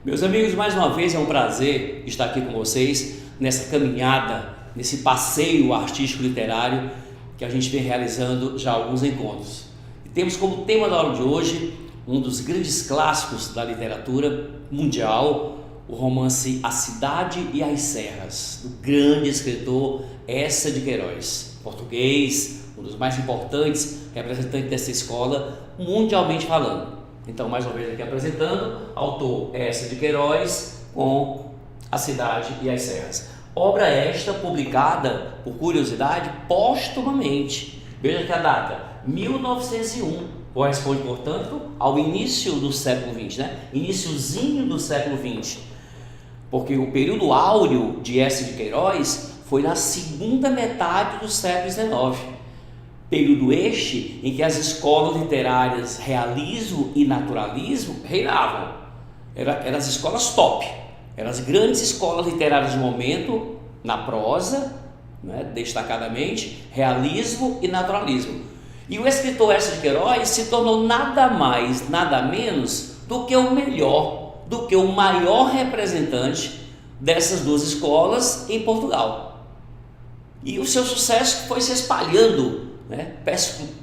Meus amigos, mais uma vez é um prazer estar aqui com vocês nessa caminhada, nesse passeio artístico literário que a gente vem realizando já há alguns encontros. E temos como tema da aula de hoje um dos grandes clássicos da literatura mundial, o romance A Cidade e as Serras, do grande escritor Eça de Queiroz, português, um dos mais importantes representantes dessa escola, mundialmente falando. Então, mais uma vez aqui apresentando, autor Eça de Queiroz com A Cidade e as Serras. Obra esta publicada, por curiosidade, póstumamente. Veja que a data, 1901, corresponde, portanto, ao início do século XX, né? Iniciozinho do século XX. Porque o período áureo de Eça de Queiroz foi na segunda metade do século XIX. Período este em que as escolas literárias realismo e naturalismo reinavam. Eram as escolas top, eram as grandes escolas literárias do momento, na prosa, né, destacadamente, realismo e naturalismo. E o escritor Eça de Queiroz se tornou nada mais, nada menos do que o melhor, do que o maior representante dessas duas escolas em Portugal. E o seu sucesso foi se espalhando, né,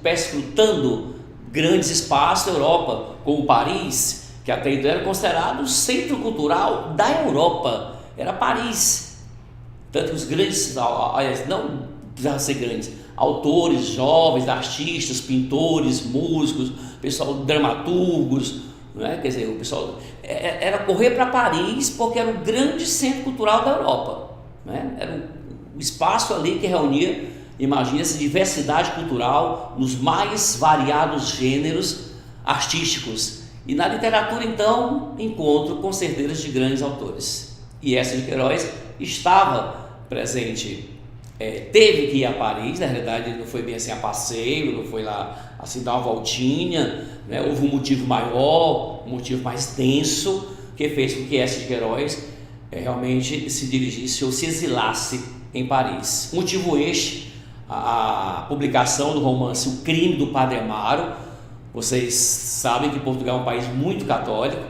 perscrutando grandes espaços da Europa, como Paris, que até então era considerado o centro cultural da Europa, era Paris. Tanto que os grandes, não precisavam ser grandes, autores jovens, artistas, pintores, músicos, pessoal, dramaturgos, né? Quer dizer, o pessoal era correr para Paris porque era o grande centro cultural da Europa, né? Era o espaço ali que reunia, imagina, essa diversidade cultural nos mais variados gêneros artísticos. E na literatura, então, encontro com certeza de grandes autores. E Eça de Queiroz estava presente, teve que ir a Paris, na realidade não foi bem assim a passeio, não foi lá assim dar uma voltinha, né? Houve um motivo maior, um motivo mais denso, que fez com que Eça de Queiroz realmente se dirigisse ou se exilasse em Paris. Motivo este, a publicação do romance O Crime do Padre Amaro. Vocês sabem que Portugal é um país muito católico,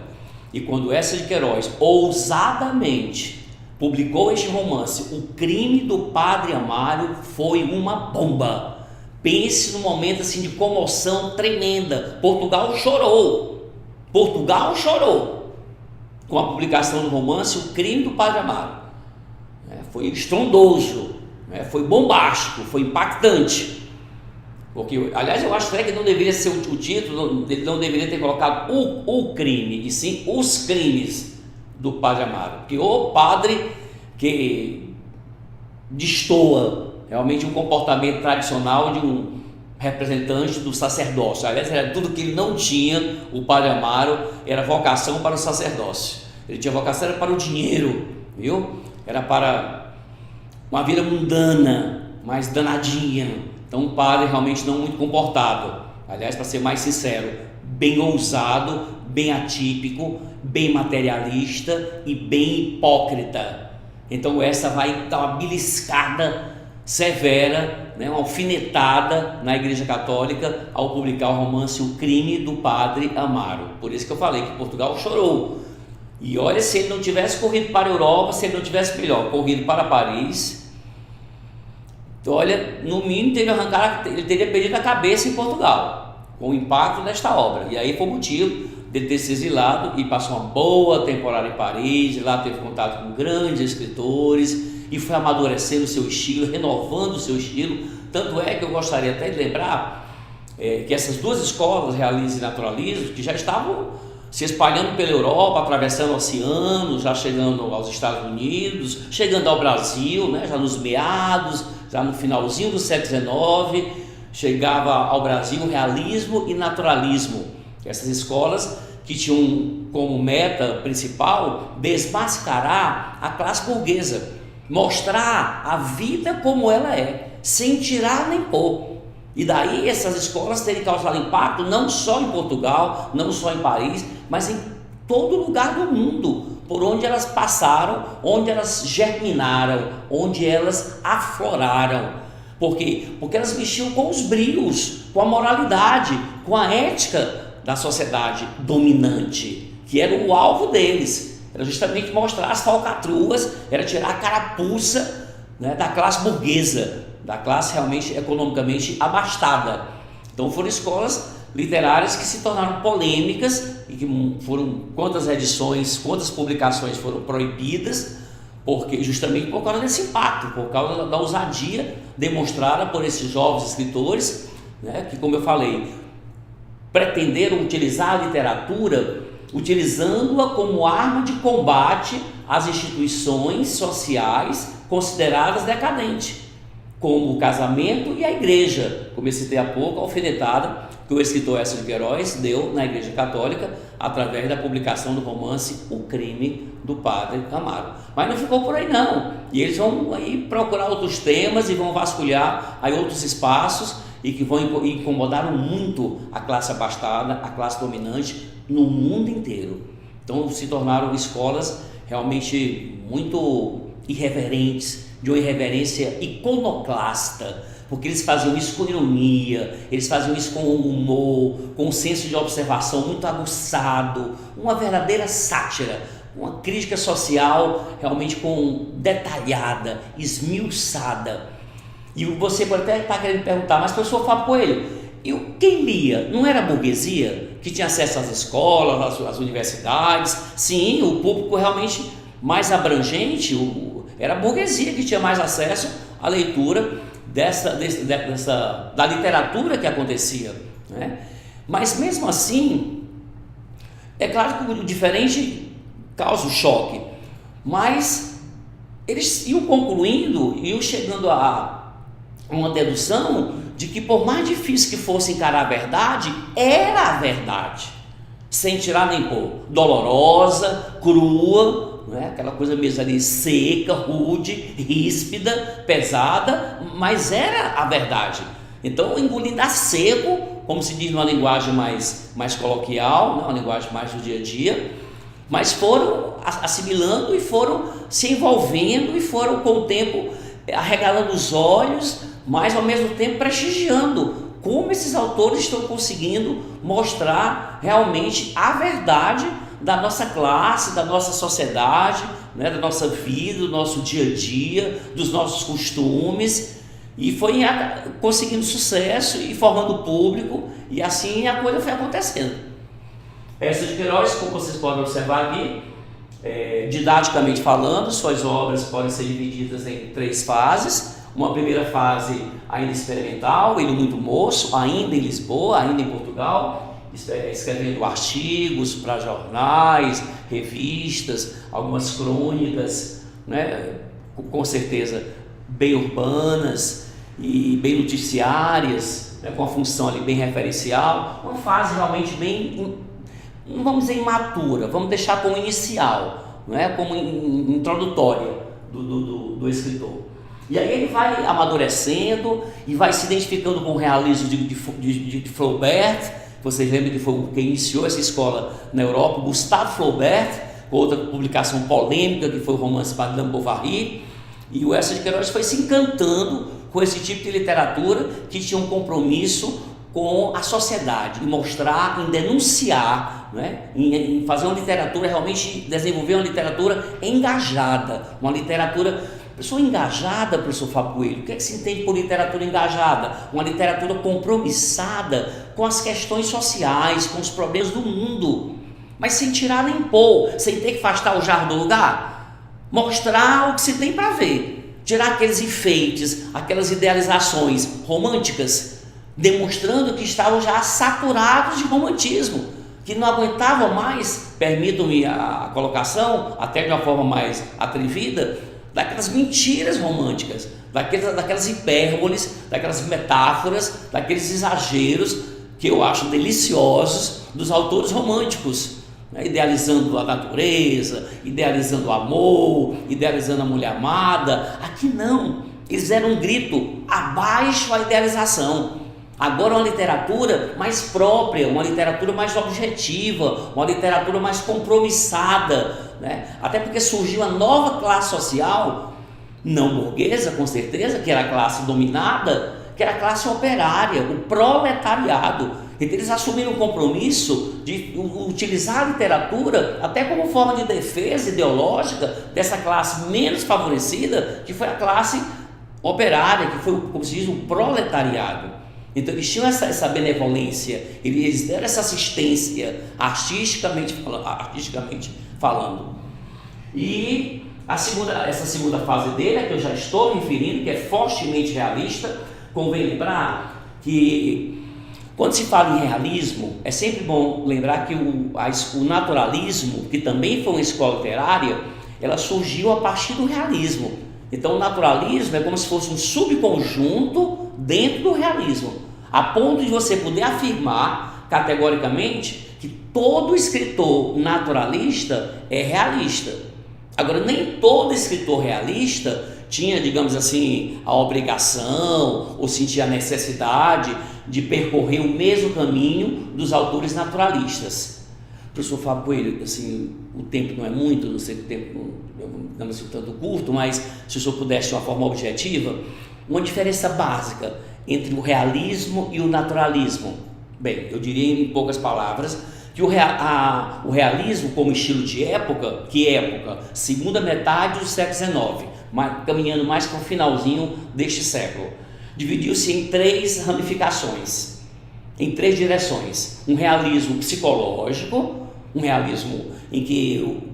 e quando Eça de Queiroz ousadamente publicou este romance, O Crime do Padre Amaro, foi uma bomba. Pense num momento assim de comoção tremenda. Portugal chorou com a publicação do romance O Crime do Padre Amaro. Foi estrondoso, foi bombástico, foi impactante. Porque, aliás, eu acho até que não deveria ser o título, ele não deveria ter colocado o crime, e sim Os Crimes do Padre Amaro. Porque o padre que destoa realmente um comportamento tradicional de um representante do sacerdócio. Aliás, era tudo que ele não tinha. O Padre Amaro era vocação para o sacerdócio. Ele tinha vocação era para o dinheiro, viu? Era para uma vida mundana, mais danadinha. Então, um padre realmente não muito comportado. Aliás, para ser mais sincero, bem ousado, bem atípico, bem materialista e bem hipócrita. Então, essa vai dar uma beliscada severa, né, uma alfinetada na Igreja Católica ao publicar o romance O Crime do Padre Amaro. Por isso que eu falei que Portugal chorou. E olha, se ele não tivesse corrido para a Europa, se ele não tivesse, melhor, corrido para Paris, olha, no mínimo ele teria perdido a cabeça em Portugal, com o impacto desta obra. E aí foi o motivo dele ter se exilado e passou uma boa temporada em Paris, e lá teve contato com grandes escritores e foi amadurecendo o seu estilo, renovando o seu estilo. Tanto é que eu gostaria até de lembrar que essas duas escolas, realismo e naturalismo, que já estavam se espalhando pela Europa, atravessando oceanos, já chegando aos Estados Unidos, chegando ao Brasil, né, já nos meados, já no finalzinho do século XIX, chegava ao Brasil o realismo e naturalismo. Essas escolas que tinham como meta principal desmascarar a classe burguesa, mostrar a vida como ela é, sem tirar nem pôr. E daí essas escolas terem causado impacto não só em Portugal, não só em Paris, mas em todo lugar do mundo, por onde elas passaram, onde elas germinaram, onde elas afloraram. Por quê? Porque elas mexiam com os brilhos, com a moralidade, com a ética da sociedade dominante, que era o alvo deles. era justamente mostrar as falcatruas, era tirar a carapuça, né, da classe burguesa, da classe realmente economicamente abastada. Então foram escolas literárias que se tornaram polêmicas e que foram quantas edições, quantas publicações foram proibidas, porque justamente por causa desse impacto, por causa da ousadia demonstrada por esses jovens escritores, né, que, como eu falei, pretenderam utilizar a literatura, utilizando-a como arma de combate às instituições sociais consideradas decadentes, como o casamento e a igreja, como eu citei há pouco, a alfinetada que o escritor Eça de Queiroz deu na Igreja Católica através da publicação do romance O Crime do Padre Amaro. Mas não ficou por aí não, e eles vão aí procurar outros temas e vão vasculhar aí outros espaços e que vão incomodar muito a classe abastada, a classe dominante no mundo inteiro. Então se tornaram escolas realmente muito irreverentes, de uma irreverência iconoclasta, porque eles faziam isso com ironia, eles faziam isso com humor, com um senso de observação muito aguçado, uma verdadeira sátira, uma crítica social realmente detalhada, esmiuçada. E você pode até estar querendo perguntar, mas professor Fábio Coelho, quem lia? Não era a burguesia que tinha acesso às escolas, às universidades? Sim, o público realmente mais abrangente era a burguesia que tinha mais acesso à leitura da literatura que acontecia, né? Mas mesmo assim, é claro que o diferente causa o choque, mas eles iam concluindo, iam chegando a uma dedução de que por mais difícil que fosse encarar a verdade, era a verdade, sem tirar nem pôr, dolorosa, crua, né? Aquela coisa mesmo ali seca, rude, ríspida, pesada, mas era a verdade. Então engolindo a seco, como se diz numa linguagem mais coloquial, né? Uma linguagem mais do dia a dia, mas foram assimilando e foram se envolvendo e foram com o tempo arregalando os olhos, mas ao mesmo tempo prestigiando como esses autores estão conseguindo mostrar realmente a verdade da nossa classe, da nossa sociedade, né, da nossa vida, do nosso dia a dia, dos nossos costumes, e foi conseguindo sucesso e formando público, e assim a coisa foi acontecendo. Eça de Queiroz, como vocês podem observar aqui, didaticamente falando, suas obras podem ser divididas em 3 fases. Uma primeira fase ainda experimental, ele muito moço, ainda em Lisboa, ainda em Portugal, escrevendo artigos para jornais, revistas, algumas crônicas, né, com certeza bem urbanas e bem noticiárias, né, com a função ali bem referencial, uma fase realmente bem, não vamos dizer imatura, vamos deixar como inicial, né, como introdutória do escritor. E aí ele vai amadurecendo e vai se identificando com o realismo de Flaubert. Vocês lembram que foi quem iniciou essa escola na Europa, Gustave Flaubert, com outra publicação polêmica que foi o romance Madame Bovary, e o Eça de Queiroz foi se encantando com esse tipo de literatura que tinha um compromisso com a sociedade, em mostrar, em denunciar, né? em fazer uma literatura, realmente desenvolver uma literatura engajada, uma literatura... Pessoa engajada, professor Fábio Coelho, o que é que se entende por literatura engajada? Uma literatura compromissada com as questões sociais, com os problemas do mundo, mas sem tirar nem pôr, sem ter que afastar o jarro do lugar, mostrar o que se tem para ver, tirar aqueles enfeites, aquelas idealizações românticas, demonstrando que estavam já saturados de romantismo, que não aguentavam mais, permitam-me a colocação, até de uma forma mais atrevida, daquelas mentiras românticas, daquelas hipérboles, daquelas metáforas, daqueles exageros que eu acho deliciosos dos autores românticos, né? Idealizando a natureza, idealizando o amor, idealizando a mulher amada. Aqui não, eles deram um grito abaixo a idealização. Agora uma literatura mais própria, uma literatura mais objetiva, uma literatura mais compromissada, né? Até porque surgiu uma nova classe social, não burguesa com certeza, que era a classe dominada, que era a classe operária, o proletariado. Então eles assumiram o compromisso de utilizar a literatura até como forma de defesa ideológica dessa classe menos favorecida, que foi a classe operária, que foi, como se diz, o proletariado. Então eles tinham essa benevolência, eles deram essa assistência artisticamente falando. E essa segunda fase dele, a que eu já estou referindo, que é fortemente realista, convém lembrar que quando se fala em realismo, é sempre bom lembrar que o naturalismo, que também foi uma escola literária, ela surgiu a partir do realismo. Então o naturalismo é como se fosse um subconjunto dentro do realismo, a ponto de você poder afirmar categoricamente que todo escritor naturalista é realista. Agora, nem todo escritor realista tinha, digamos assim, a obrigação ou sentia a necessidade de percorrer o mesmo caminho dos autores naturalistas. Professor Fábio Coelho, assim, o tempo não é muito, não sei o tempo não é tanto curto, mas se o senhor pudesse de uma forma objetiva, uma diferença básica entre o realismo e o naturalismo. Bem, eu diria em poucas palavras que o realismo como estilo de época, segunda metade do século XIX, caminhando mais para o finalzinho deste século, dividiu-se em 3 ramificações, em 3 direções: um realismo psicológico, um realismo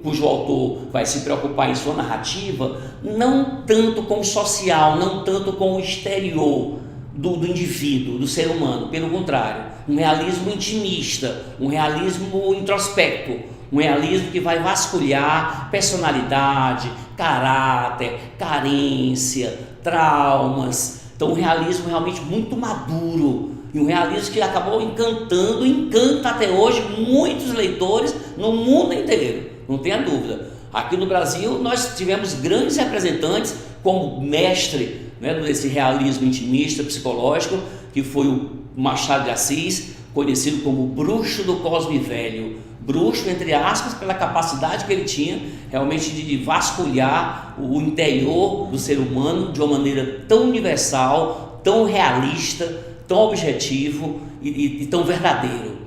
cujo autor vai se preocupar em sua narrativa não tanto com o social, não tanto com o exterior do indivíduo, do ser humano, pelo contrário, um realismo intimista, um realismo introspecto, um realismo que vai vasculhar personalidade, caráter, carência, traumas. Então um realismo realmente muito maduro, e um realismo que acabou encanta até hoje muitos leitores no mundo inteiro, não tenha dúvida. Aqui no Brasil nós tivemos grandes representantes como mestre, né, desse realismo intimista, psicológico, que foi o Machado de Assis, conhecido como bruxo do Cosme Velho. Bruxo, entre aspas, pela capacidade que ele tinha realmente de vasculhar o interior do ser humano de uma maneira tão universal, tão realista, tão objetivo e tão verdadeiro.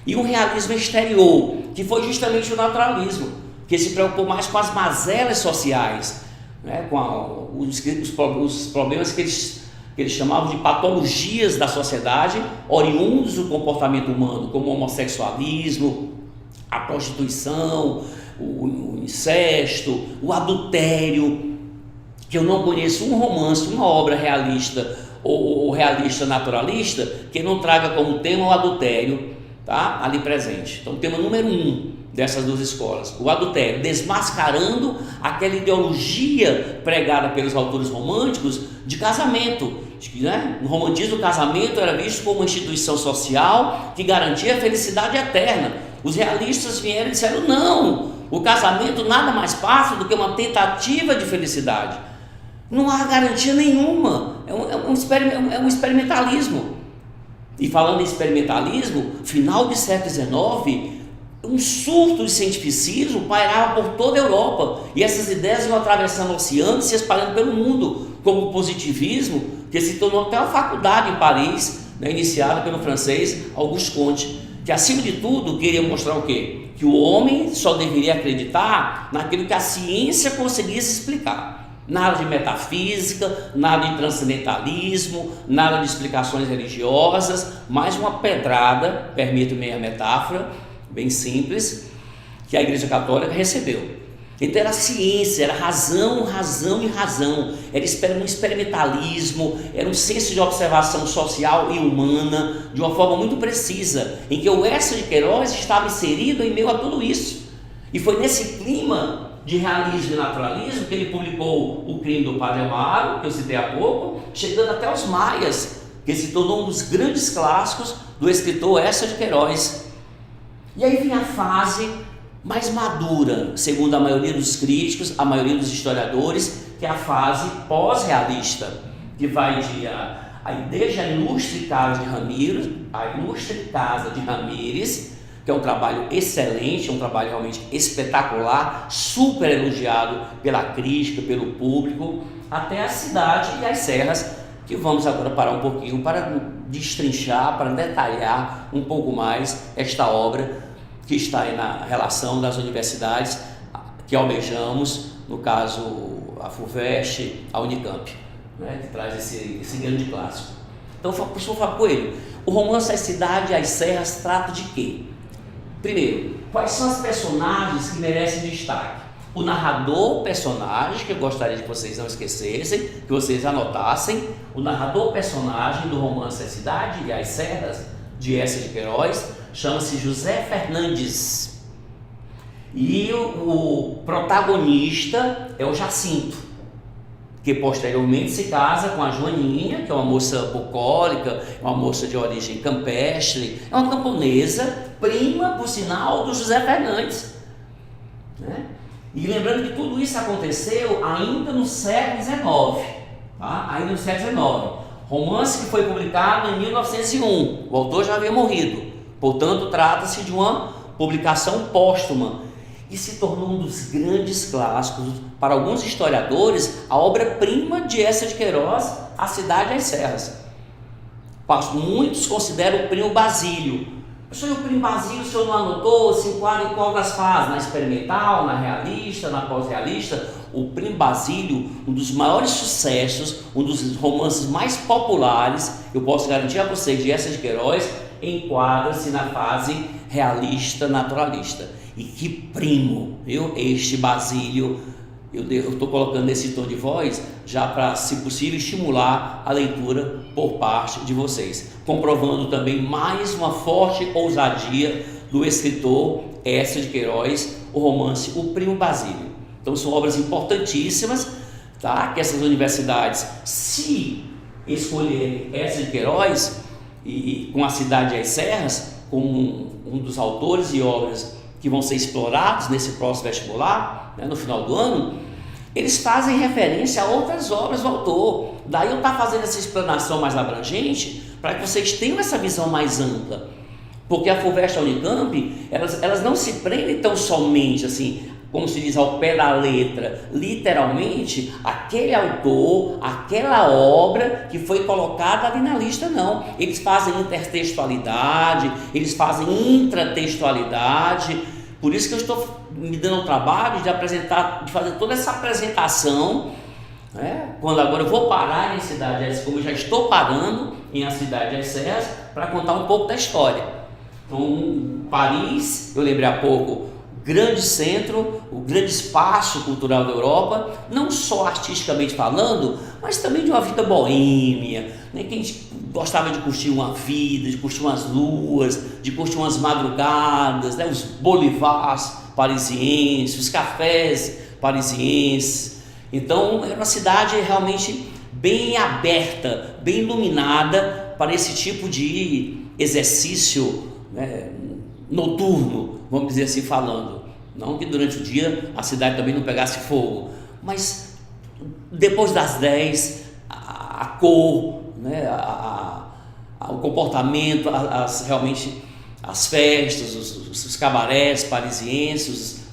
E um realismo exterior, que foi justamente o naturalismo, que se preocupou mais com as mazelas sociais, né, com os problemas que eles chamavam de patologias da sociedade, oriundos do comportamento humano, como o homossexualismo, a prostituição, o incesto, o adultério, que eu não conheço um romance, uma obra realista ou realista naturalista que não traga como tema o adultério, tá, ali presente. Então, o tema número 1 dessas 2 escolas, o adultério, desmascarando aquela ideologia pregada pelos autores românticos de casamento, né? No romantismo, o casamento era visto como uma instituição social que garantia a felicidade eterna. Os realistas vieram e disseram: não, o casamento nada mais passa do que uma tentativa de felicidade. Não há garantia nenhuma, é um experimentalismo. E falando em experimentalismo, final do século XIX, um surto de cientificismo pairava por toda a Europa, e essas ideias iam atravessando o oceano e se espalhando pelo mundo, como o positivismo, que se tornou até uma faculdade em Paris, né, iniciada pelo francês Auguste Comte, que acima de tudo queria mostrar o quê? Que o homem só deveria acreditar naquilo que a ciência conseguisse explicar. Nada de metafísica, nada de transcendentalismo, nada de explicações religiosas, mais uma pedrada, permito-me a metáfora, bem simples, que a Igreja Católica recebeu. Então era ciência, era razão, era um experimentalismo, era um senso de observação social e humana de uma forma muito precisa, em que o Eça de Queiroz estava inserido em meio a tudo isso. E foi nesse clima de realismo e naturalismo que ele publicou O Crime do Padre Amaro, que eu citei há pouco, chegando até os Maias, que se tornou um dos grandes clássicos do escritor Eça de Queiroz. E aí vem a fase mais madura, segundo a maioria dos críticos, a maioria dos historiadores, que é a fase pós-realista, que vai desde a Ilustre Casa de Ramírez, que é um trabalho excelente, um trabalho realmente espetacular, super elogiado pela crítica, pelo público, até a Cidade e as Serras, que vamos agora parar um pouquinho para destrinchar, para detalhar um pouco mais esta obra que está aí na relação das universidades que almejamos, no caso a FUVEST, a Unicamp, né, que traz esse grande clássico. Então, professor Fábio Coelho, o romance A Cidade e as Serras trata de quê? Primeiro, quais são as personagens que merecem destaque? O narrador personagem, que eu gostaria que vocês não esquecessem, que vocês anotassem, o narrador personagem do romance A Cidade e as Serras, de Eça de Queiroz, chama-se José Fernandes. E o protagonista é o Jacinto, que posteriormente se casa com a Joaninha, que é uma moça bucólica, uma moça de origem campestre, é uma camponesa, prima, por sinal, do José Fernandes, né? E lembrando que tudo isso aconteceu ainda no século XIX, tá? Ainda no século XIX. Romance que foi publicado em 1901, o autor já havia morrido, portanto trata-se de uma publicação póstuma e se tornou um dos grandes clássicos, para alguns historiadores, a obra-prima de Eça de Queiroz, A Cidade e as Serras. Muitos consideram o Primo Basílio. Professor, o Primo Basílio, o senhor não anotou, se enquadra em qual das fases? Na experimental, na realista, na pós-realista? O Primo Basílio, um dos maiores sucessos, um dos romances mais populares, eu posso garantir a vocês, de Eça de Queiroz, enquadra-se na fase realista, naturalista. E que primo, viu? Este Basílio, eu estou colocando nesse tom de voz já para, se possível, estimular a leitura por parte de vocês, comprovando também mais uma forte ousadia do escritor Eça de Queiroz, o romance O Primo Basílio. Então são obras importantíssimas, tá? Que essas universidades, se escolherem Eça de Queiroz e com A Cidade e as Serras como um dos autores e obras que vão ser explorados nesse próximo vestibular, né, no final do ano, eles fazem referência a outras obras do autor. Daí eu estou fazendo essa explanação mais abrangente para que vocês tenham essa visão mais ampla, porque a FUVEST e a Unicamp, elas não se prendem tão somente assim, como se diz, ao pé da letra, literalmente, aquele autor, aquela obra que foi colocada ali na lista, não. Eles fazem intertextualidade, eles fazem intratextualidade. Por isso que eu estou me dando o trabalho de fazer toda essa apresentação, né? Quando agora eu vou parar em Cidade, como eu já estou parando em A Cidade e as Serras, para contar um pouco da história. Então, Paris, eu lembrei há pouco, grande centro, o grande espaço cultural da Europa, não só artisticamente falando, mas também de uma vida boêmia, né? Quem gostava de curtir uma vida, de curtir umas luas, de curtir umas madrugadas, né? Os bolivars parisienses, os cafés parisienses. Então era uma cidade realmente bem aberta, bem iluminada para esse tipo de exercício, né, noturno, vamos dizer assim falando. Não que durante o dia a cidade também não pegasse fogo, mas depois das 10, a cor, né, o comportamento, realmente as festas, os cabarés parisienses,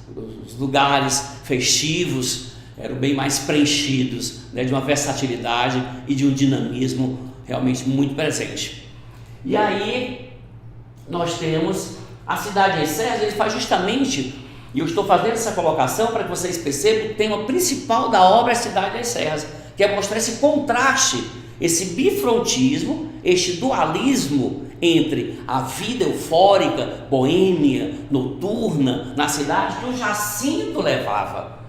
os lugares festivos eram bem mais preenchidos, né, de uma versatilidade e de um dinamismo realmente muito presente. E aí nós temos A Cidade e as Serras. Ele faz justamente, e eu estou fazendo essa colocação para que vocês percebam o tema principal da obra A Cidade e as Serras, que é mostrar esse contraste, esse bifrontismo, este dualismo entre a vida eufórica, boêmia, noturna, na cidade que o Jacinto levava.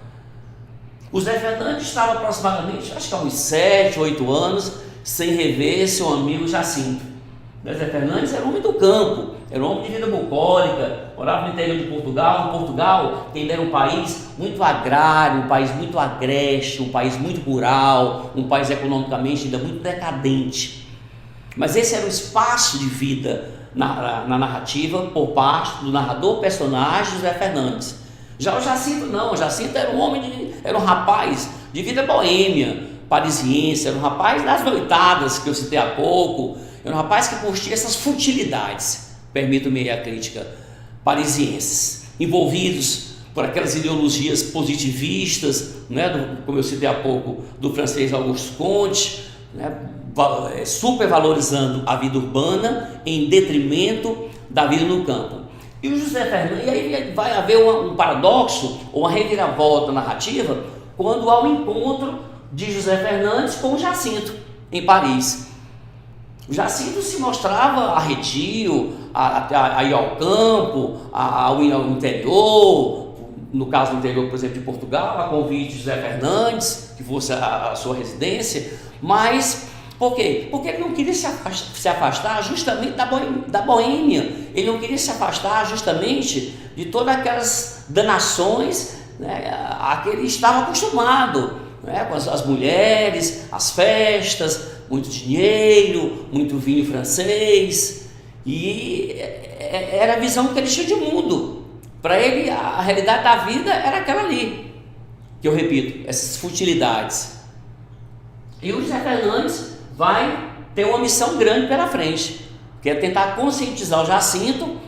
O Zé Fernandes estava aproximadamente, acho que há uns 7, 8 anos, sem rever seu amigo Jacinto. O Zé Fernandes era um homem do campo, era um homem de vida bucólica, morava no interior de Portugal. Portugal, que ainda era um país muito agrário, um país muito agreste, um país muito rural, um país economicamente ainda muito decadente. Mas esse era o espaço de vida na narrativa por parte do narrador personagem José Fernandes. Já o Jacinto não, o Jacinto era um rapaz de vida boêmia, parisiense, era um rapaz das noitadas que eu citei há pouco, era um rapaz que curtia essas futilidades, permito-me a crítica, parisienses, envolvidos por aquelas ideologias positivistas, né, como eu citei há pouco, do francês Auguste Comte, né, supervalorizando a vida urbana em detrimento da vida no campo. E o José Fernandes, e aí vai haver um paradoxo, ou uma reviravolta narrativa, quando há o encontro de José Fernandes com o Jacinto, em Paris. O Jacinto se mostrava arredio a ir ao campo, a ir ao interior, no caso do interior, por exemplo, de Portugal, a convite de José Fernandes, que fosse a sua residência, mas por quê? Porque ele não queria se afastar justamente da Boêmia, ele não queria se afastar justamente de todas aquelas danações, né, a que ele estava acostumado, né, com as mulheres, as festas, muito dinheiro, muito vinho francês, e era a visão que ele tinha de mundo. Para ele, a realidade da vida era aquela ali, que eu repito, essas futilidades. E o José Fernandes vai ter uma missão grande pela frente, que é tentar conscientizar o Jacinto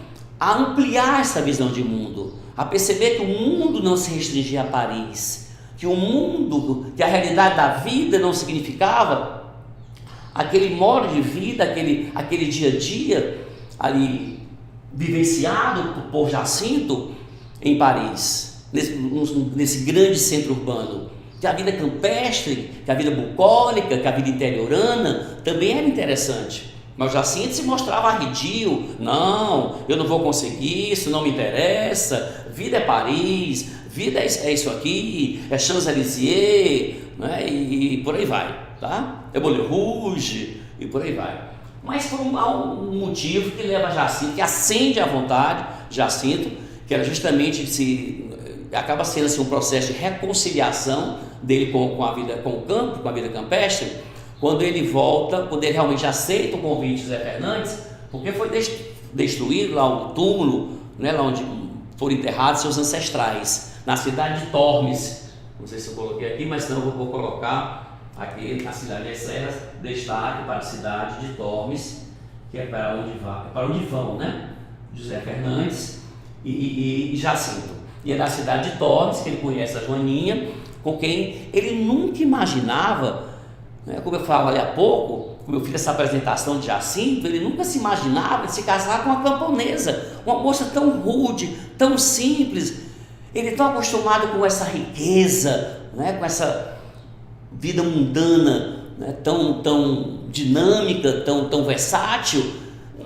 a ampliar essa visão de mundo, a perceber que o mundo não se restringia a Paris, que o mundo, que a realidade da vida não significava aquele modo de vida, aquele dia a dia ali vivenciado por Jacinto em Paris, nesse grande centro urbano. Que a vida campestre, que a vida bucólica, que a vida interiorana também era interessante. Mas o Jacinto se mostrava arredio. Não, eu não vou conseguir, isso não me interessa. Vida é Paris, vida é isso aqui, é Champs-Élysées, né? E por aí vai, tá? É Moulin Rouge e por aí vai. Mas por um motivo que leva Jacinto, que acende à vontade Jacinto, que era justamente acaba sendo assim, um processo de reconciliação dele com a vida, com o campo, com a vida campestre, quando ele volta, quando ele realmente aceita o convite de José Fernandes, porque foi destruído lá o túmulo, né, lá onde foram enterrados seus ancestrais, na cidade de Tormes. Não sei se eu coloquei aqui, mas não, eu vou colocar aqui na cidade de Serras, destaque para a cidade de Tormes, que é para onde vão, né? José Fernandes e Jacinto. E é da cidade de Tormes que ele conhece a Joaninha, com quem ele nunca imaginava, né, como eu falava ali há pouco, como eu fiz essa apresentação de Jacinto, ele nunca se imaginava de se casar com uma camponesa, uma moça tão rude, tão simples. Ele tão acostumado com essa riqueza, né, com essa vida mundana, né, tão dinâmica, tão versátil,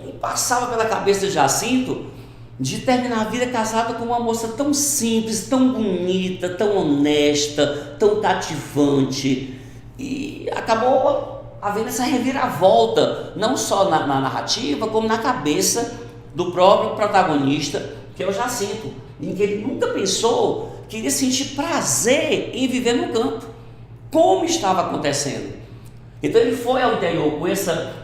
e passava pela cabeça de Jacinto de terminar a vida casado com uma moça tão simples, tão bonita, tão honesta, tão cativante. E acabou havendo essa reviravolta, não só na narrativa, como na cabeça do próprio protagonista, que é o Jacinto, em que ele nunca pensou que iria sentir prazer em viver no campo, como estava acontecendo. Então ele foi ao interior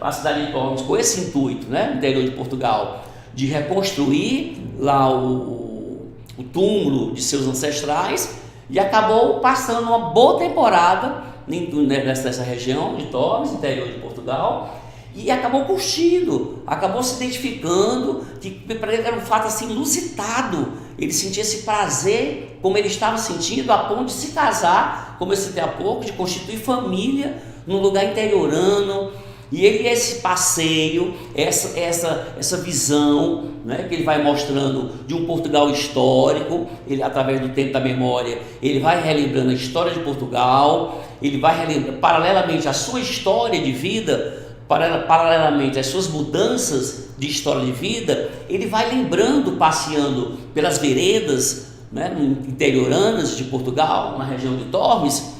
a cidade de Tormes, com esse intuito, né, no interior de Portugal, de reconstruir lá o túmulo de seus ancestrais, e acabou passando uma boa temporada nessa região de Tormes, interior de Portugal, e acabou curtindo, acabou se identificando, que para ele era um fato assim inusitado. Ele sentia esse prazer como ele estava sentindo, a ponto de se casar, como eu citei há pouco, de constituir família num lugar interiorano. E esse passeio, essa visão, né, que ele vai mostrando de um Portugal histórico, ele, através do tempo da memória, ele vai relembrando a história de Portugal, ele vai relembrando paralelamente a sua história de vida, paralelamente às suas mudanças de história de vida, ele vai lembrando, passeando pelas veredas, né, interioranas de Portugal, na região de Tormes,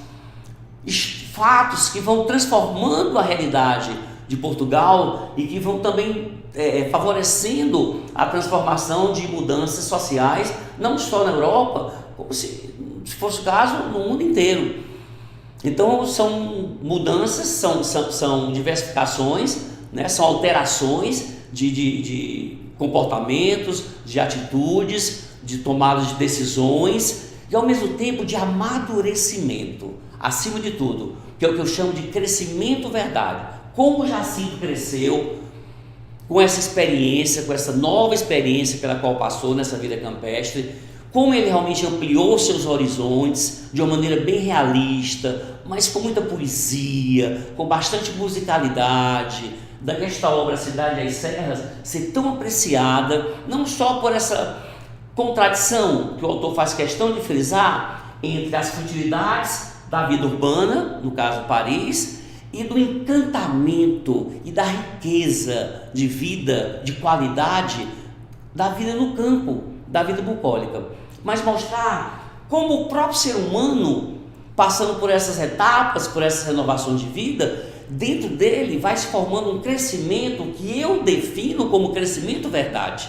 fatos que vão transformando a realidade de Portugal e que vão também favorecendo a transformação de mudanças sociais, não só na Europa, como se fosse o caso no mundo inteiro. Então são mudanças, são diversificações, né? São alterações de comportamentos, de atitudes, de tomadas de decisões e ao mesmo tempo de amadurecimento, acima de tudo, que é o que eu chamo de crescimento verdade. Como Jacinto cresceu com essa experiência, com essa nova experiência pela qual passou nessa vida campestre, como ele realmente ampliou seus horizontes de uma maneira bem realista, mas com muita poesia, com bastante musicalidade, desta obra Cidade das Serras ser tão apreciada, não só por essa contradição que o autor faz questão de frisar entre as futilidades da vida urbana, no caso Paris, e do encantamento e da riqueza de vida, de qualidade da vida no campo, da vida bucólica, mas mostrar como o próprio ser humano, passando por essas etapas, por essas renovações de vida, dentro dele vai se formando um crescimento que eu defino como crescimento verdade.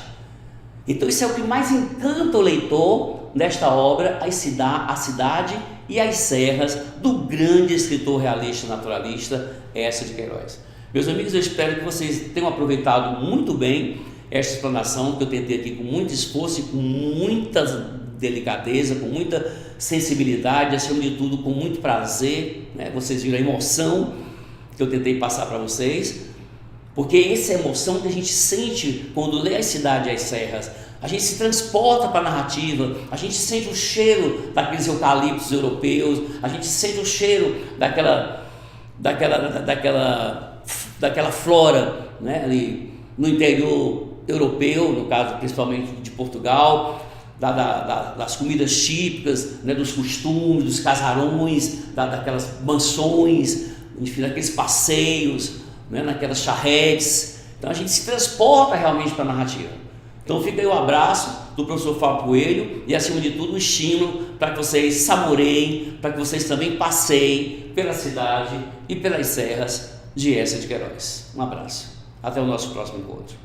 Então isso é o que mais encanta o leitor nesta obra, a cidade e as serras, do grande escritor realista e naturalista Enéas de Queiroz. Meus amigos, eu espero que vocês tenham aproveitado muito bem esta explanação que eu tentei aqui com muito esforço e com muita delicadeza, com muita sensibilidade, acima de tudo com muito prazer, né? Vocês viram a emoção que eu tentei passar para vocês, porque essa é a emoção que a gente sente quando lê a cidade e as serras. A gente se transporta para a narrativa, a gente sente o cheiro daqueles eucaliptos europeus, a gente sente o cheiro daquela flora, né, ali no interior europeu, no caso principalmente de Portugal, das comidas típicas, né, dos costumes, dos casarões, daquelas mansões, enfim, daqueles passeios, né, naquelas charretes. Então a gente se transporta realmente para a narrativa. Então fica aí o abraço do professor Fábio Coelho e, acima de tudo, um estímulo para que vocês saboreiem, para que vocês também passeiem pela cidade e pelas serras de Enéas de Queiroz. Um abraço. Até o nosso próximo encontro.